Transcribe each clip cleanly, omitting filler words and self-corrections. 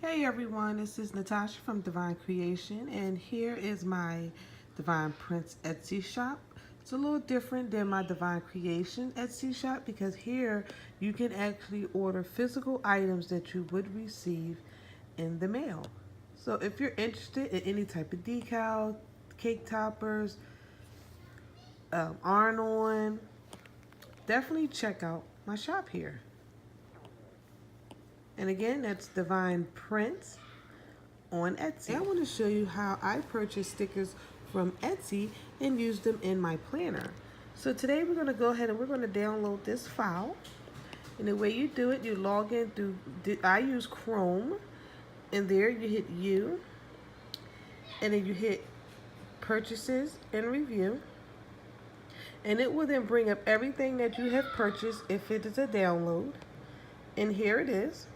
Hey everyone, this is Natasha from Divine Creation, and here is my Divine Prince Etsy shop. It's a little different than my Divine Creation Etsy shop because here you can actually order physical items that you would receive in the mail. So if you're interested in any type of decal, cake toppers, iron-on, definitely check out my shop here. And again, that's Divine Prince on Etsy. I want to show you how I purchase stickers from Etsy and use them in my planner. So today we're going to go ahead and we're going to download this file. And the way you do it, you log in through, I use Chrome, and there you hit U, and then you hit Purchases and Review. And it will then bring up everything that you have purchased if it is a download. And here it is.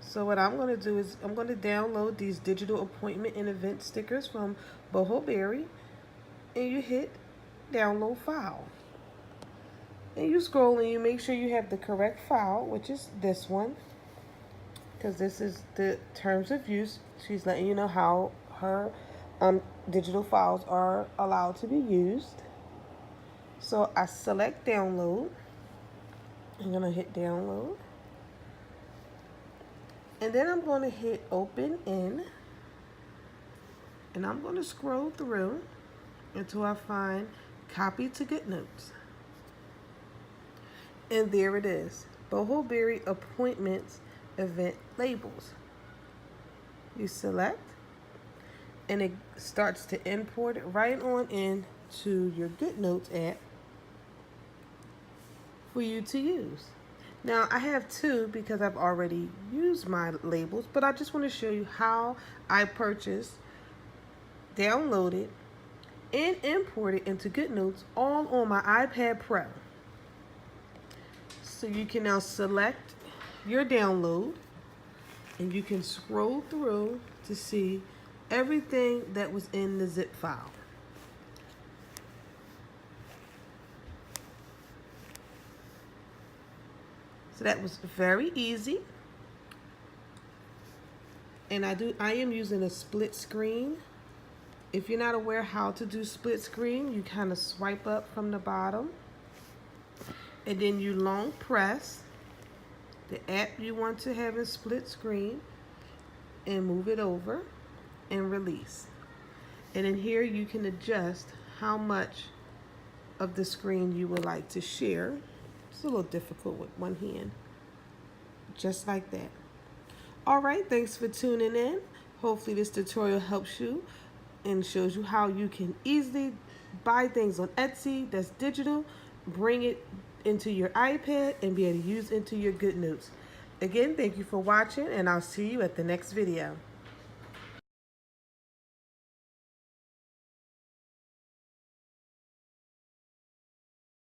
So what I'm going to do is I'm going to download these digital appointment and event stickers from Boho Berry, and you hit download file. And you scroll and you make sure you have the correct file, which is this one, because this is the terms of use. She's letting you know how her digital files are allowed to be used. So I select download. I'm going to hit download. And then I'm going to hit open in, and I'm going to scroll through until I find copy to GoodNotes. And there it is, Boho Berry Appointments Event Labels. You select, and it starts to import it right on into your GoodNotes app for you to use. Now, I have two because I've already used my labels, but I just want to show you how I purchased, downloaded, and imported into GoodNotes all on my iPad Pro. So you can now select your download, and you can scroll through to see everything that was in the zip file. So that was very easy. And I am using a split screen. If you're not aware how to do split screen, you kind of swipe up from the bottom, and then you long press the app you want to have in split screen and move it over and release. And in here you can adjust how much of the screen you would like to share. It's a little difficult with one hand. Just like that. Alright, thanks for tuning in. Hopefully this tutorial helps you and shows you how you can easily buy things on Etsy that's digital, bring it into your iPad, and be able to use it into your GoodNotes. Again, thank you for watching, and I'll see you at the next video.